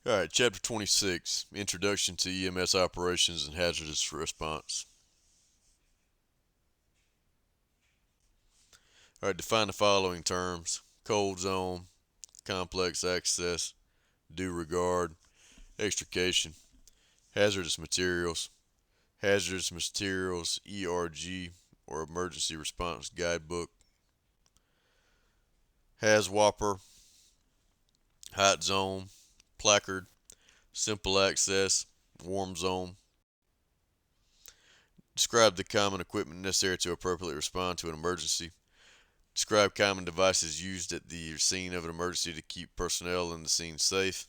Alright, Chapter 26 Introduction to EMS Operations and Hazardous Response. Alright, define the following terms: cold zone, complex access, due regard, extrication, hazardous materials ERG or emergency response guidebook, HAZWOPER, hot zone, placard, simple access, warm zone. Describe the common equipment necessary to appropriately respond to an emergency. Describe common devices used at the scene of an emergency to keep personnel in the scene safe.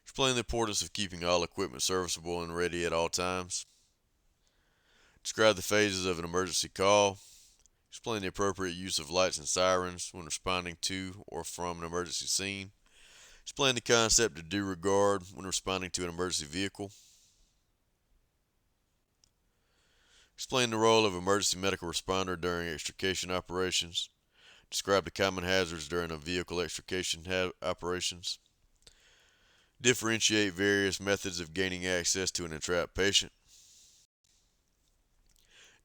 Explain the importance of keeping all equipment serviceable and ready at all times. Describe the phases of an emergency call. Explain the appropriate use of lights and sirens when responding to or from an emergency scene. Explain the concept of due regard when responding to an emergency vehicle. Explain the role of emergency medical responder during extrication operations. Describe the common hazards during a vehicle extrication operations. Differentiate various methods of gaining access to an entrapped patient.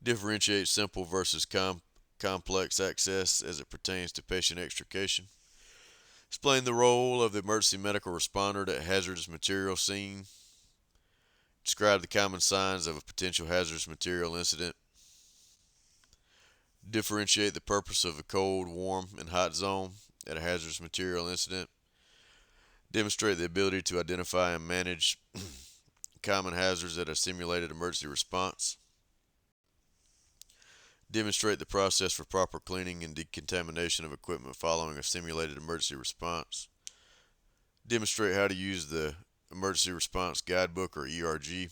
Differentiate simple versus complex access as it pertains to patient extrication. Explain the role of the emergency medical responder at a hazardous material scene. Describe the common signs of a potential hazardous material incident. Differentiate the purpose of a cold, warm, and hot zone at a hazardous material incident. Demonstrate the ability to identify and manage common hazards at a simulated emergency response. Demonstrate the process for proper cleaning and decontamination of equipment following a simulated emergency response. Demonstrate how to use the Emergency Response Guidebook or ERG.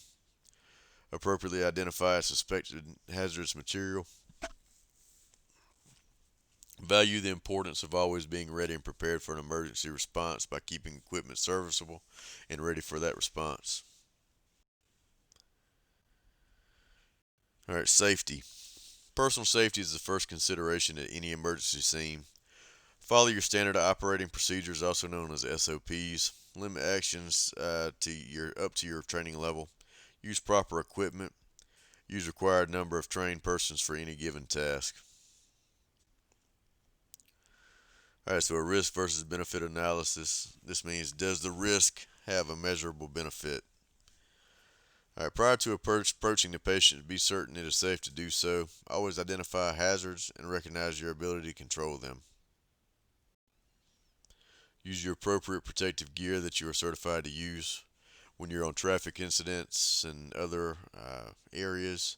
Appropriately identify a suspected hazardous material. Value the importance of always being ready and prepared for an emergency response by keeping equipment serviceable and ready for that response. Alright, safety. Personal safety is the first consideration at any emergency scene. Follow your standard operating procedures, also known as SOPs. Limit actions up to your training level. Use proper equipment. Use required number of trained persons for any given task. Alright, so a risk versus benefit analysis. This means, does the risk have a measurable benefit? Alright, prior to approaching the patient, be certain it is safe to do so. Always identify hazards and recognize your ability to control them. Use your appropriate protective gear that you are certified to use. When you're on traffic incidents and other areas,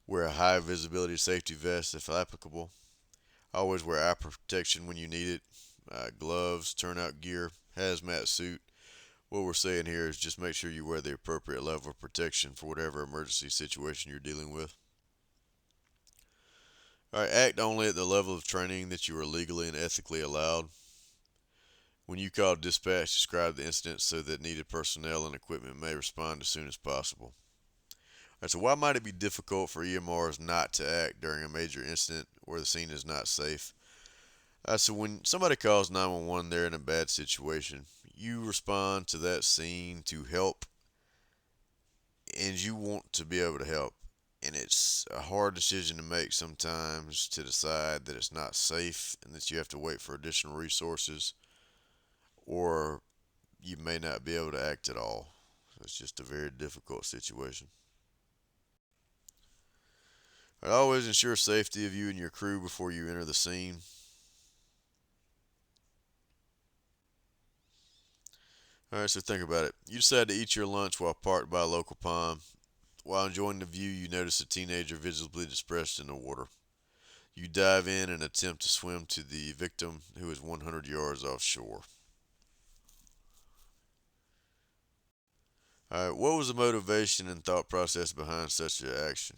wear a high visibility safety vest if applicable. Always wear eye protection when you need it. Gloves, turnout gear, hazmat suit. What we're saying here is just make sure you wear the appropriate level of protection for whatever emergency situation you're dealing with. Alright, act only at the level of training that you are legally and ethically allowed. When you call dispatch, describe the incident so that needed personnel and equipment may respond as soon as possible. Alright, so why might it be difficult for EMRs not to act during a major incident where the scene is not safe? So when somebody calls 911, they're in a bad situation. You respond to that scene to help, and you want to be able to help. And it's a hard decision to make sometimes to decide that it's not safe and that you have to wait for additional resources, or you may not be able to act at all. It's just a very difficult situation. Always ensure safety of you and your crew before you enter the scene. Alright, so think about it. You decide to eat your lunch while parked by a local pond. While enjoying the view, you notice a teenager visibly distressed in the water. You dive in and attempt to swim to the victim, who is 100 yards offshore. Alright, what was the motivation and thought process behind such an action?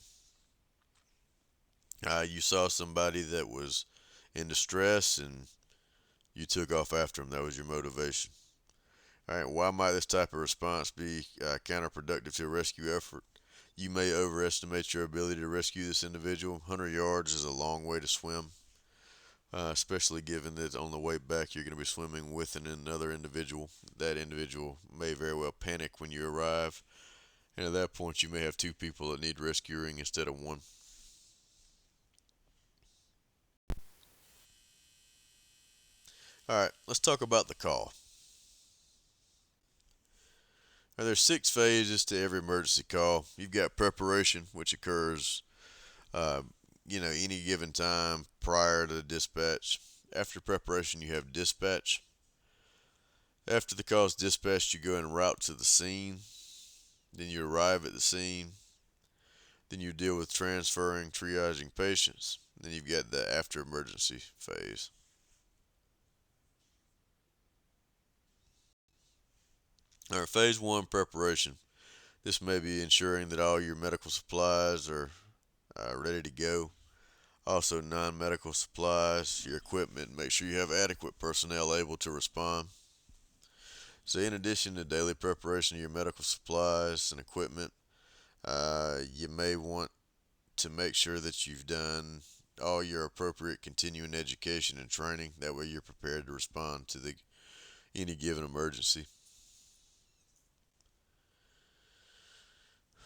You saw somebody that was in distress and you took off after him. That was your motivation. Alright, why might this type of response be counterproductive to a rescue effort? You may overestimate your ability to rescue this individual. 100 yards is a long way to swim. especially given that on the way back you're going to be swimming with another individual. That individual may very well panic when you arrive, and at that point you may have two people that need rescuing instead of one. Alright, let's talk about the call. Now, there's 6 phases to every emergency call. You've got preparation, which occurs, uh, any given time prior to the dispatch. After preparation, you have dispatch. After the call is dispatched, you go en route to the scene. Then you arrive at the scene. Then you deal with transferring, triaging patients. Then you've got the after emergency phase. All right, phase 1, preparation. This may be ensuring that all your medical supplies are ready to go. Also, non medical supplies, your equipment, make sure you have adequate personnel able to respond. So, in addition to daily preparation of your medical supplies and equipment, you may want to make sure that you've done all your appropriate continuing education and training. That way, you're prepared to respond to any given emergency.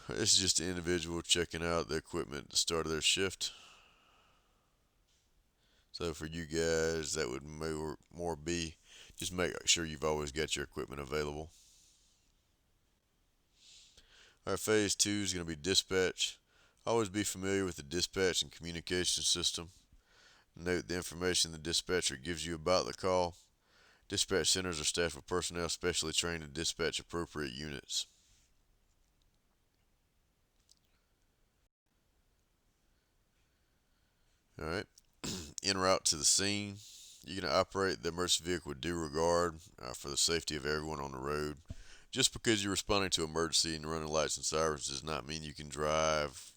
This is just an individual checking out the equipment at the start of their shift. So for you guys, that would more be just make sure you've always got your equipment available. Our phase 2 is going to be dispatch. Always be familiar with the dispatch and communication system. Note the information the dispatcher gives you about the call. Dispatch centers are staffed with personnel specially trained to dispatch appropriate units. Alright, en route to the scene. You're going to operate the emergency vehicle with due regard for the safety of everyone on the road. Just because you're responding to an emergency and running lights and sirens does not mean you can drive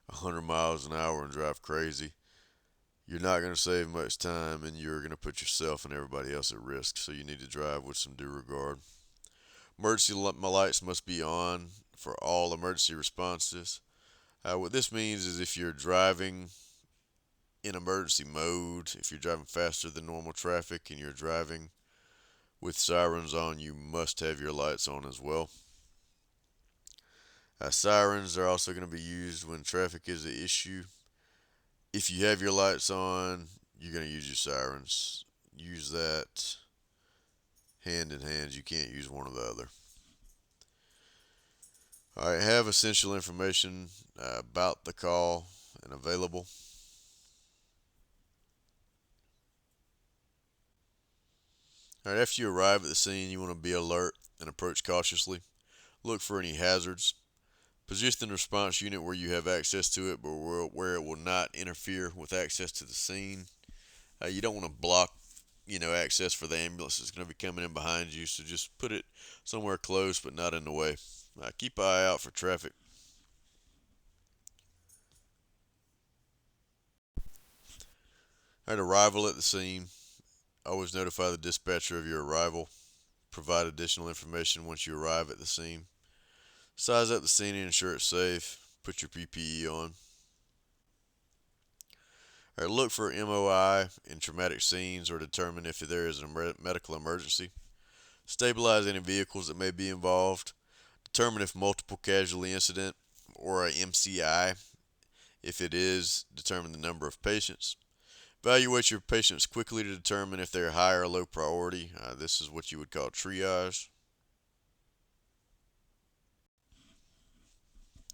100 miles an hour and drive crazy. You're not going to save much time, and you're going to put yourself and everybody else at risk, so you need to drive with some due regard. Emergency lights must be on for all emergency responses. What this means is if you're driving in emergency mode, if you're driving faster than normal traffic and you're driving with sirens on, you must have your lights on as well. Sirens are also going to be used when traffic is an issue. If you have your lights on, you're going to use your sirens. Use that hand in hand. You can't use one or the other. All right, have essential information about the call and available. All right, after you arrive at the scene, you want to be alert and approach cautiously. Look for any hazards. Position the response unit where you have access to it, but where it will not interfere with access to the scene. You don't want to block, access for the ambulance that's going to be coming in behind you. So just put it somewhere close, but not in the way. Keep an eye out for traffic. All right, arrival at the scene. Always notify the dispatcher of your arrival. Provide additional information once you arrive at the scene. Size up the scene and ensure it's safe. Put your PPE on. All right, look for MOI in traumatic scenes or determine if there is a medical emergency. Stabilize any vehicles that may be involved. Determine if multiple casualty incident or a MCI. If it is, determine the number of patients. Evaluate your patients quickly to determine if they're high or low priority. This is what you would call triage.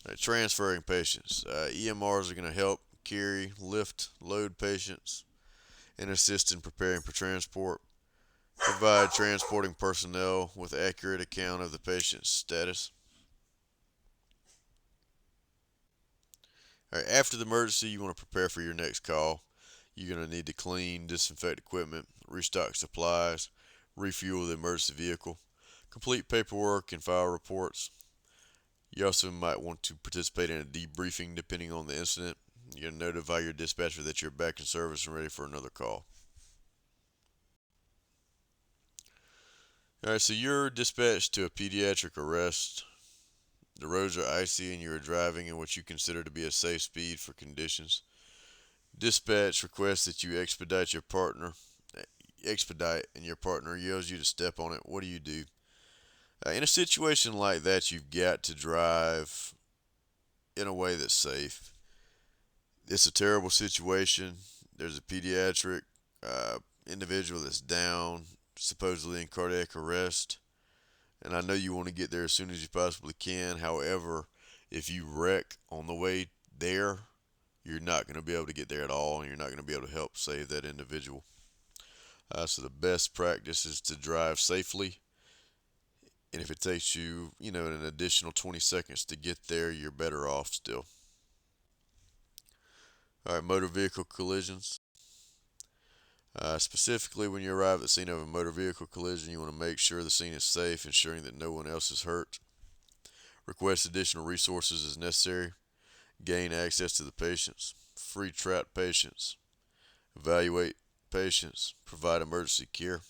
Right, transferring patients. EMRs are going to help carry, lift, load patients, and assist in preparing for transport. Provide transporting personnel with accurate account of the patient's status. All right, after the emergency, you want to prepare for your next call. You're going to need to clean, disinfect equipment, restock supplies, refuel the emergency vehicle, complete paperwork and file reports. You also might want to participate in a debriefing depending on the incident. You're going to notify your dispatcher that you're back in service and ready for another call. Alright, so you're dispatched to a pediatric arrest. The roads are icy and you are driving in what you consider to be a safe speed for conditions. Dispatch requests that you expedite, and your partner yells you to step on it. What do you do? In a situation like that, you've got to drive in a way that's safe. It's a terrible situation. There's a pediatric uh, individual that's down, supposedly in cardiac arrest, and I know you want to get there as soon as you possibly can. However, if you wreck on the way there, you're not going to be able to get there at all, and you're not going to be able to help save that individual. So the best practice is to drive safely, and if it takes you, an additional 20 seconds to get there, you're better off still. All right, motor vehicle collisions. Specifically, when you arrive at the scene of a motor vehicle collision, you want to make sure the scene is safe, ensuring that no one else is hurt. Request additional resources as necessary. Gain access to the patients. Free trapped patients. Evaluate patients. Provide emergency care.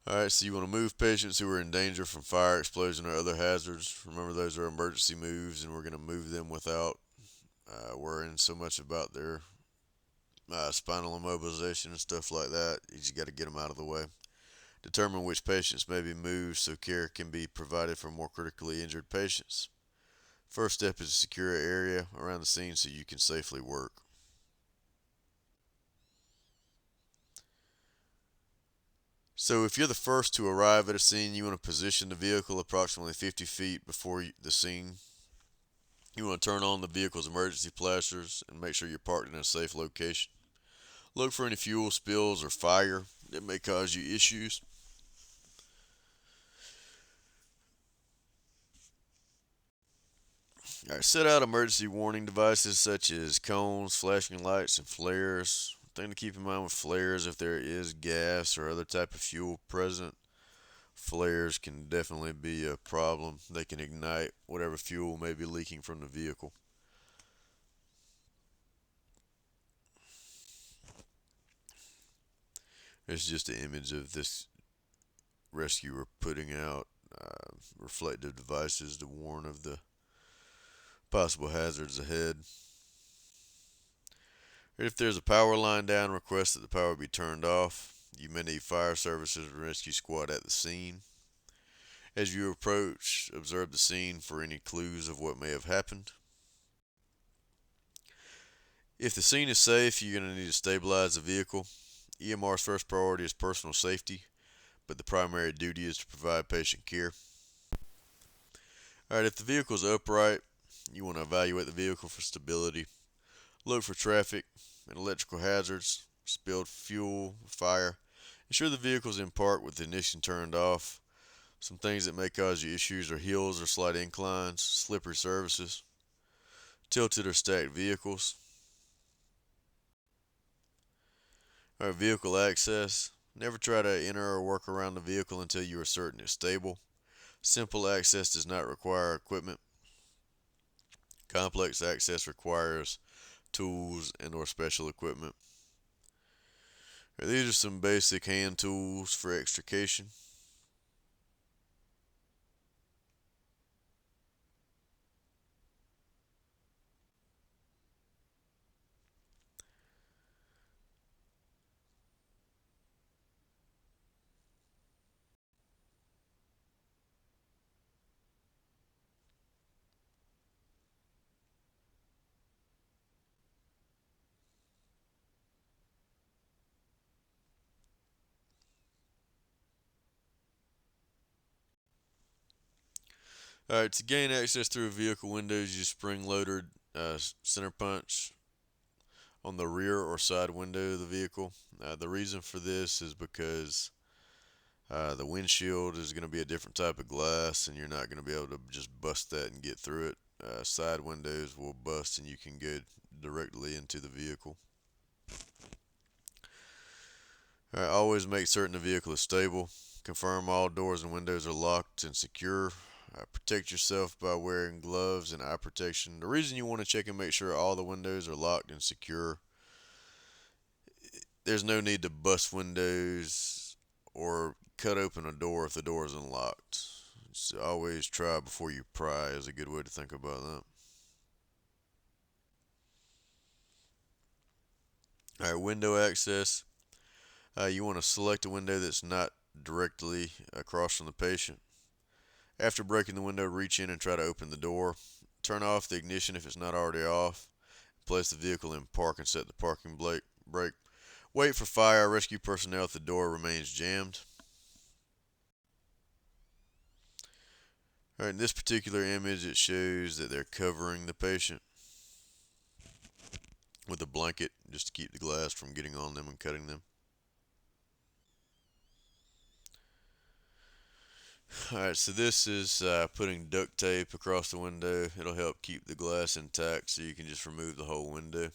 Alright, so you want to move patients who are in danger from fire, explosion, or other hazards. Remember, those are emergency moves, and we're going to move them without worrying so much about their spinal immobilization and stuff like that. You just got to get them out of the way. Determine which patients may be moved so care can be provided for more critically injured patients. First step is to secure an area around the scene so you can safely work. So if you're the first to arrive at a scene, you want to position the vehicle approximately 50 feet before the scene. You want to turn on the vehicle's emergency flashers and make sure you're parked in a safe location. Look for any fuel spills or fire that may cause you issues. Alright, set out emergency warning devices such as cones, flashing lights, and flares. Thing to keep in mind with flares, if there is gas or other type of fuel present, flares can definitely be a problem. They can ignite whatever fuel may be leaking from the vehicle. It's just an image of this rescuer putting out reflective devices to warn of the possible hazards ahead. If there's a power line down, request that the power be turned off. You may need fire services and rescue squad at the scene. As you approach, observe the scene for any clues of what may have happened. If the scene is safe, you're going to need to stabilize the vehicle. EMR's first priority is personal safety, but the primary duty is to provide patient care. Alright, if the vehicle is upright, you want to evaluate the vehicle for stability. Look for traffic and electrical hazards, spilled fuel, fire. Ensure the vehicle is in park with the ignition turned off. Some things that may cause you issues are hills or slight inclines, slippery surfaces, tilted or stacked vehicles. Alright, vehicle access. Never try to enter or work around the vehicle until you are certain it's stable. Simple access does not require equipment. Complex access requires tools and or special equipment. These are some basic hand tools for extrication. Alright, to gain access through vehicle windows, use spring-loaded center punch on the rear or side window of the vehicle. The reason for this is because the windshield is going to be a different type of glass, and you're not going to be able to just bust that and get through it. Side windows will bust, and you can go directly into the vehicle. Alright, always make certain the vehicle is stable. Confirm all doors and windows are locked and secure. Protect yourself by wearing gloves and eye protection. The reason you want to check and make sure all the windows are locked and secure, there's no need to bust windows or cut open a door if the door is unlocked. So always try before you pry is a good way to think about that. All right, window access. You want to select a window that's not directly across from the patient. After breaking the window, reach in and try to open the door. Turn off the ignition if it's not already off. Place the vehicle in park and set the parking brake. Wait for fire or rescue personnel if the door remains jammed. All right, in this particular image, it shows that they're covering the patient with a blanket just to keep the glass from getting on them and cutting them. Alright, so this is putting duct tape across the window. It'll help keep the glass intact so you can just remove the whole window.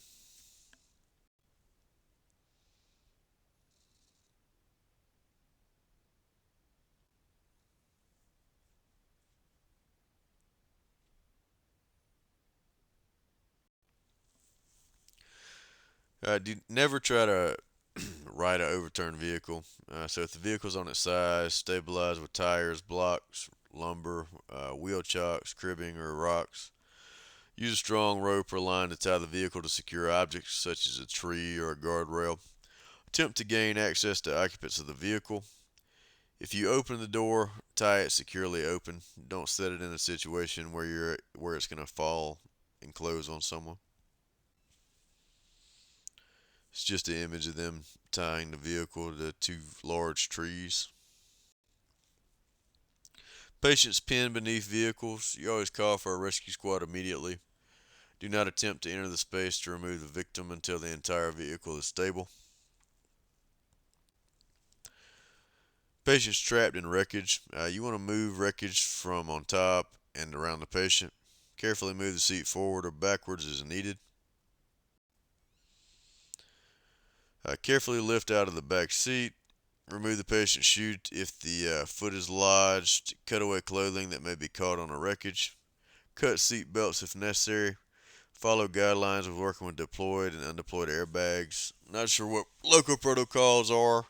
Never try to ride an overturned vehicle. So if the vehicle's on its side, stabilize with tires, blocks, lumber, wheel chocks, cribbing, or rocks. Use a strong rope or line to tie the vehicle to secure objects such as a tree or a guardrail. Attempt to gain access to occupants of the vehicle. If you open the door, tie it securely open. Don't set it in a situation where it's going to fall and close on someone. It's just an image of them tying the vehicle to two large trees. Patients pinned beneath vehicles. You always call for a rescue squad immediately. Do not attempt to enter the space to remove the victim until the entire vehicle is stable. Patients trapped in wreckage. You want to move wreckage from on top and around the patient. Carefully move the seat forward or backwards as needed. Carefully lift out of the back seat. Remove the patient's shoe if the foot is lodged. Cut away clothing that may be caught on the wreckage. Cut seat belts if necessary. Follow guidelines of working with deployed and undeployed airbags. Not sure what local protocols are,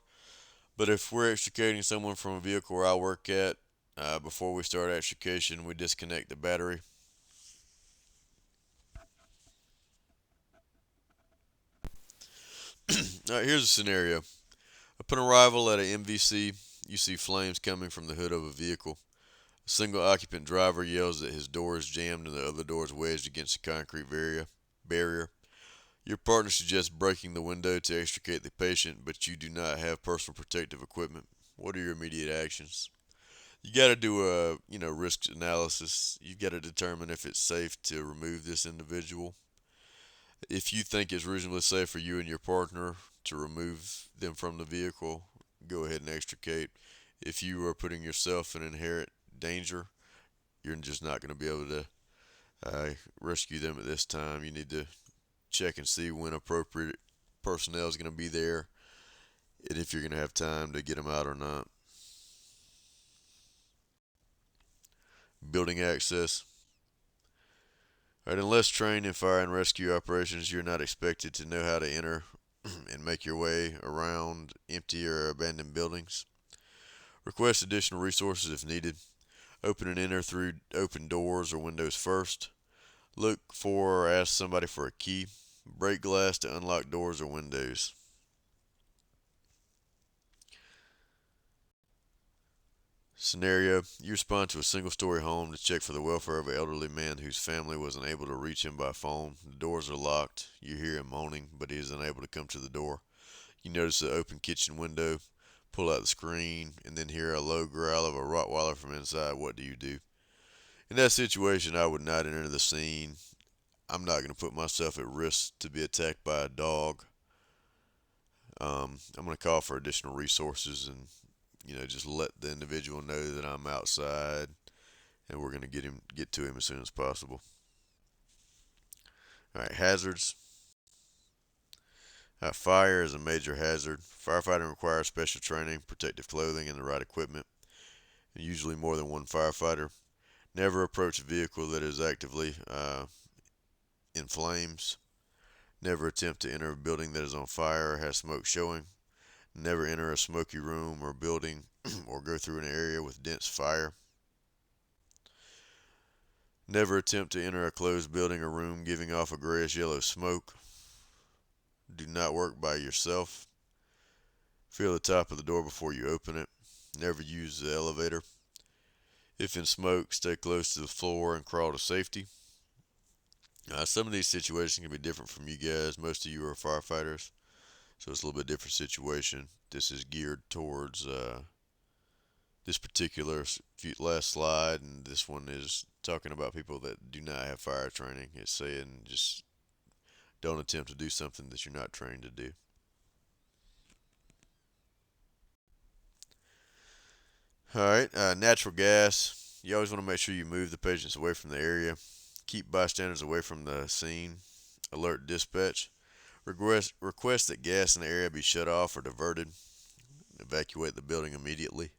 but if we're extricating someone from a vehicle where I work at, before we start extrication, we disconnect the battery. Alright, here's a scenario. Upon arrival at a MVC, you see flames coming from the hood of a vehicle. A single occupant driver yells that his door is jammed and the other door is wedged against a concrete barrier. Your partner suggests breaking the window to extricate the patient, but you do not have personal protective equipment. What are your immediate actions? You got to do a risk analysis. You got to determine if it's safe to remove this individual. If you think it's reasonably safe for you and your partner to remove them from the vehicle, go ahead and extricate. If you are putting yourself in inherent danger, you're just not going to be able to rescue them at this time. You need to check and see when appropriate personnel is going to be there and if you're going to have time to get them out or not. Building access. All right, unless trained in fire and rescue operations, you're not expected to know how to enter and make your way around empty or abandoned buildings. Request additional resources if needed. Open and enter through open doors or windows first. Look for or ask somebody for a key. Break glass to unlock doors or windows. Scenario: you respond to a single-story home to check for the welfare of an elderly man whose family was unable to reach him by phone. The doors are locked. You hear him moaning, but he is unable to come to the door. You notice the open kitchen window, pull out the screen, and then hear a low growl of a Rottweiler from inside. What do you do? In that situation, I would not enter the scene. I'm not going to put myself at risk to be attacked by a dog. I'm going to call for additional resources and just let the individual know that I'm outside and we're going to get to him as soon as possible. All right, hazards. Fire is a major hazard. Firefighting requires special training, protective clothing, and the right equipment. Usually more than one firefighter. Never approach a vehicle that is actively in flames. Never attempt to enter a building that is on fire or has smoke showing. Never enter a smoky room or building or go through an area with dense fire. Never attempt to enter a closed building or room giving off a grayish yellow smoke. Do not work by yourself. Feel the top of the door before you open it. Never use the elevator. If in smoke, stay close to the floor and crawl to safety. Some of these situations can be different from you guys. Most of you are firefighters, so it's a little bit different situation. This is geared towards this particular last slide, and this one is talking about people that do not have fire training. It's saying just don't attempt to do something that you're not trained to do. All right, natural gas. You always want to make sure you move the patients away from the area. Keep bystanders away from the scene. Alert dispatch. Request that gas in the area be shut off or diverted. Evacuate the building immediately.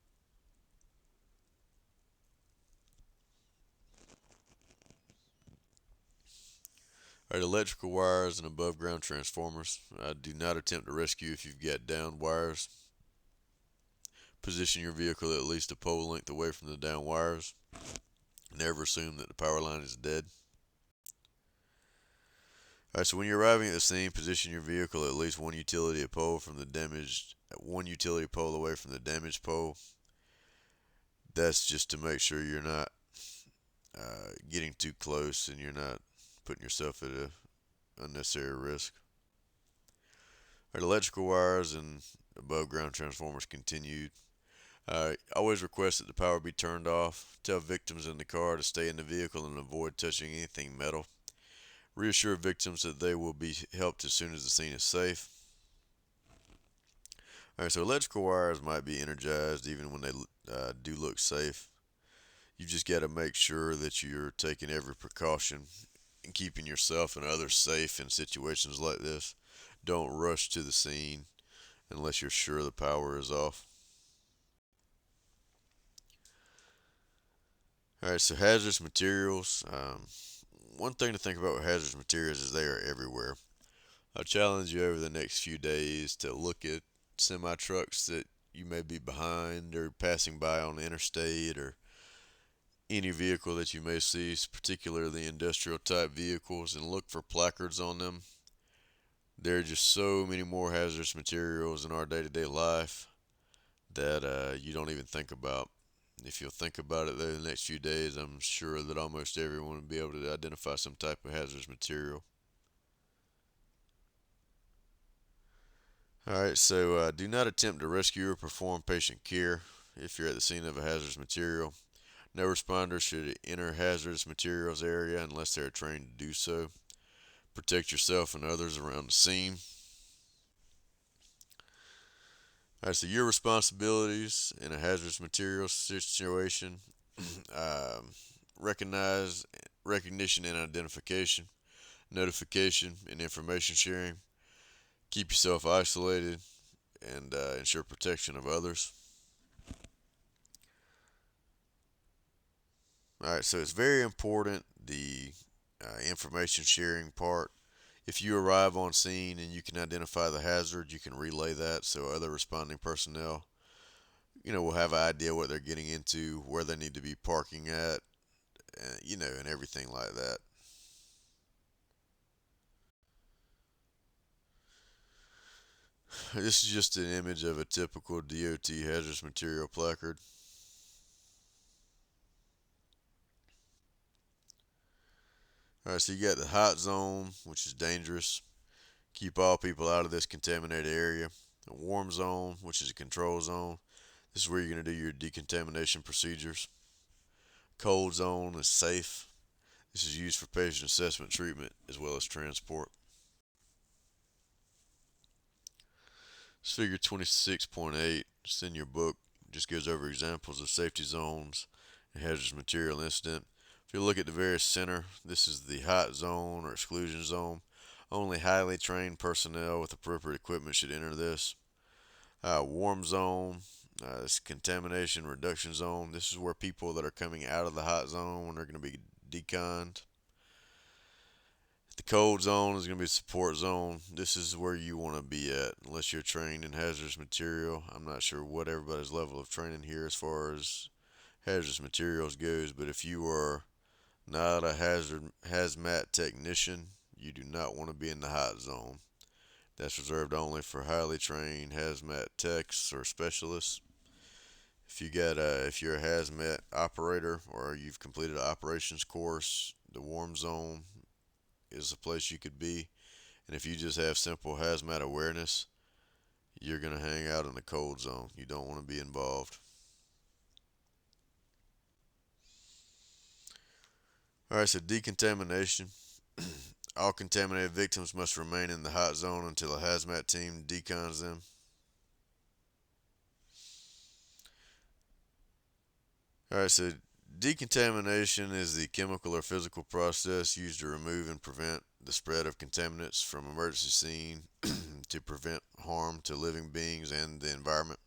All right, electrical wires and above ground transformers. Do not attempt to rescue if you've got downed wires. Position your vehicle at least a pole length away from the down wires. Never assume that the power line is dead. Alright, so when you're arriving at the scene, position your vehicle at least one utility pole away from the damaged pole. That's just to make sure you're not getting too close and you're not putting yourself at a unnecessary risk. Alright, electrical wires and above ground transformers continued. Always request that the power be turned off. Tell victims in the car to stay in the vehicle and avoid touching anything metal. Reassure victims that they will be helped as soon as the scene is safe. Alright, so electrical wires might be energized even when they do look safe. You've just got to make sure that you're taking every precaution and keeping yourself and others safe in situations like this. Don't rush to the scene unless you're sure the power is off. Alright, so hazardous materials. One thing to think about with hazardous materials is they are everywhere. I challenge you over the next few days to look at semi trucks that you may be behind or passing by on the interstate, or any vehicle that you may see, particularly industrial type vehicles, and look for placards on them. There are just so many more hazardous materials in our day-to-day life that you don't even think about. If you'll think about it there the next few days, I'm sure that almost everyone will be able to identify some type of hazardous material. Alright, so do not attempt to rescue or perform patient care if you're at the scene of a hazardous material. No responder should enter hazardous materials area unless they are trained to do so. Protect yourself and others around the scene. Alright, so your responsibilities in a hazardous materials situation. Recognize, recognition and identification, notification and information sharing. Keep yourself isolated and ensure protection of others. Alright, so it's very important the information sharing part. If you arrive on scene and you can identify the hazard, you can relay that so other responding personnel, will have an idea what they're getting into, where they need to be parking at, and everything like that. This is just an image of a typical DOT hazardous material placard. Alright, so you got the hot zone, which is dangerous. Keep all people out of this contaminated area. A warm zone, which is a control zone. This is where you're going to do your decontamination procedures. Cold zone is safe. This is used for patient assessment, treatment, as well as transport. This figure 26.8, it's in your book, just goes over examples of safety zones and hazardous material incident. If you look at the very center, this is the hot zone or exclusion zone. Only highly trained personnel with appropriate equipment should enter this. Warm zone, this contamination reduction zone. This is where people that are coming out of the hot zone are going to be deconned. The cold zone is going to be support zone. This is where you want to be at unless you're trained in hazardous material. I'm not sure what everybody's level of training here as far as hazardous materials goes, but if you are Not a hazmat technician. You do not want to be in the hot zone. That's reserved only for highly trained hazmat techs or specialists. If you're a hazmat operator or you've completed an operations course, the warm zone is a place you could be. And if you just have simple hazmat awareness, you're gonna hang out in the cold zone. You don't want to be involved. All right, so decontamination. All contaminated victims must remain in the hot zone until a hazmat team decons them. All right, so decontamination is the chemical or physical process used to remove and prevent the spread of contaminants from emergency scene to prevent harm to living beings and the environment.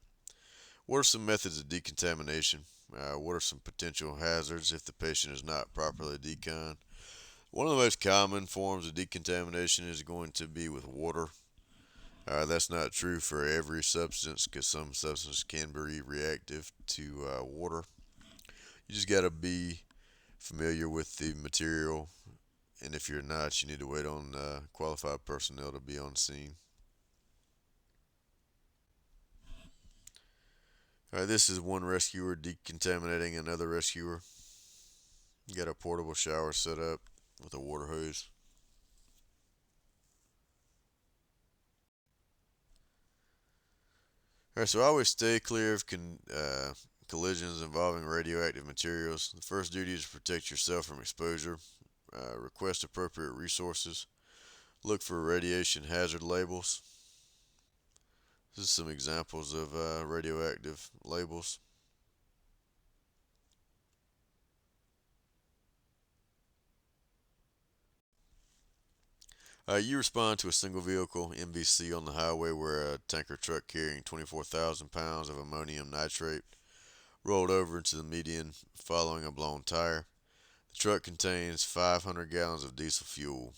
What are some methods of decontamination? What are some potential hazards if the patient is not properly deconned? One of the most common forms of decontamination is going to be with water. That's not true for every substance because some substances can be reactive to water. You just got to be familiar with the material, and if you're not, you need to wait on qualified personnel to be on scene. All right, this is one rescuer decontaminating another rescuer. You got a portable shower set up with a water hose. All right, so always stay clear of collisions involving radioactive materials. The first duty is to protect yourself from exposure. Request appropriate resources. Look for radiation hazard labels. This is some examples of radioactive labels. You respond to a single vehicle MVC on the highway where a tanker truck carrying 24,000 pounds of ammonium nitrate rolled over into the median following a blown tire. The truck contains 500 gallons of diesel fuel.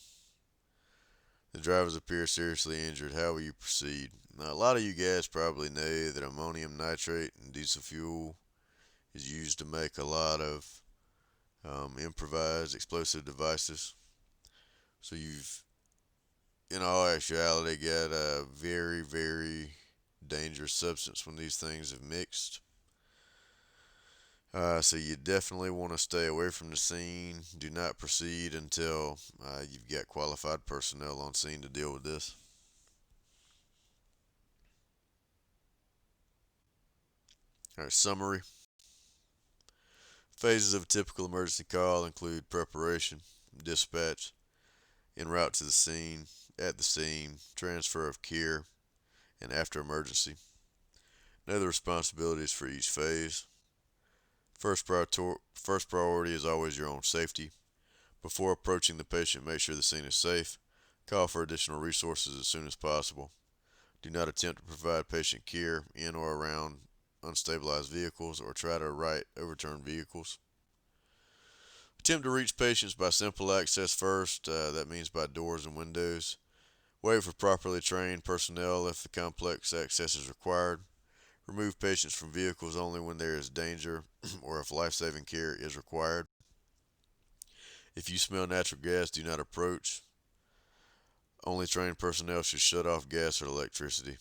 The drivers appear seriously injured. How will you proceed? Now, a lot of you guys probably know that ammonium nitrate and diesel fuel is used to make a lot of improvised explosive devices. So you've, in all actuality, got a very, very dangerous substance when these things have mixed. So you definitely want to stay away from the scene. Do not proceed until you've got qualified personnel on scene to deal with this. All right, summary. Phases of a typical emergency call include preparation, dispatch, en route to the scene, at the scene, transfer of care, and after emergency. Know the responsibilities for each phase. First priority is always your own safety. Before approaching the patient, make sure the scene is safe. Call for additional resources as soon as possible. Do not attempt to provide patient care in or around unstabilized vehicles or try to right overturned vehicles. Attempt to reach patients by simple access first. That means by doors and windows. Wait for properly trained personnel if the complex access is required. Remove patients from vehicles only when there is danger or if life-saving care is required. If you smell natural gas, do not approach. Only trained personnel should shut off gas or electricity.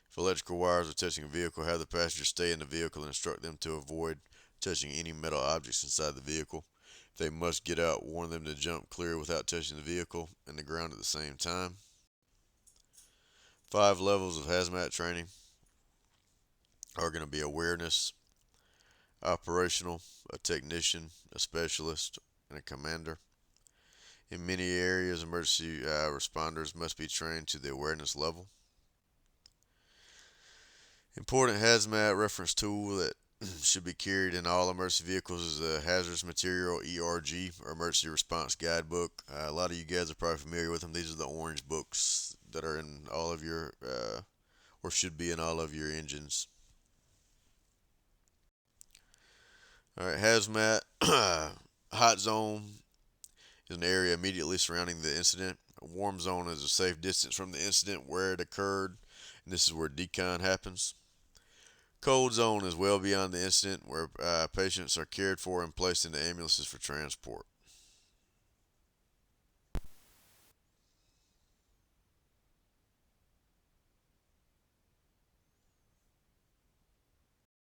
If electrical wires are touching a vehicle, have the passenger stay in the vehicle and instruct them to avoid touching any metal objects inside the vehicle. If they must get out, warn them to jump clear without touching the vehicle and the ground at the same time. 5 levels of hazmat training are going to be awareness, operational, a technician, a specialist, and a commander. In many areas, emergency responders must be trained to the awareness level. Important hazmat reference tool that should be carried in all emergency vehicles is a hazardous material ERG or emergency response guidebook. A lot of you guys are probably familiar with them. These are the orange books that are in all of your, or should be in all of your engines. All right, hazmat, hot zone is an area immediately surrounding the incident. A warm zone is a safe distance from the incident where it occurred, and this is where decon happens. Cold zone is well beyond the incident where patients are cared for and placed into ambulances for transport.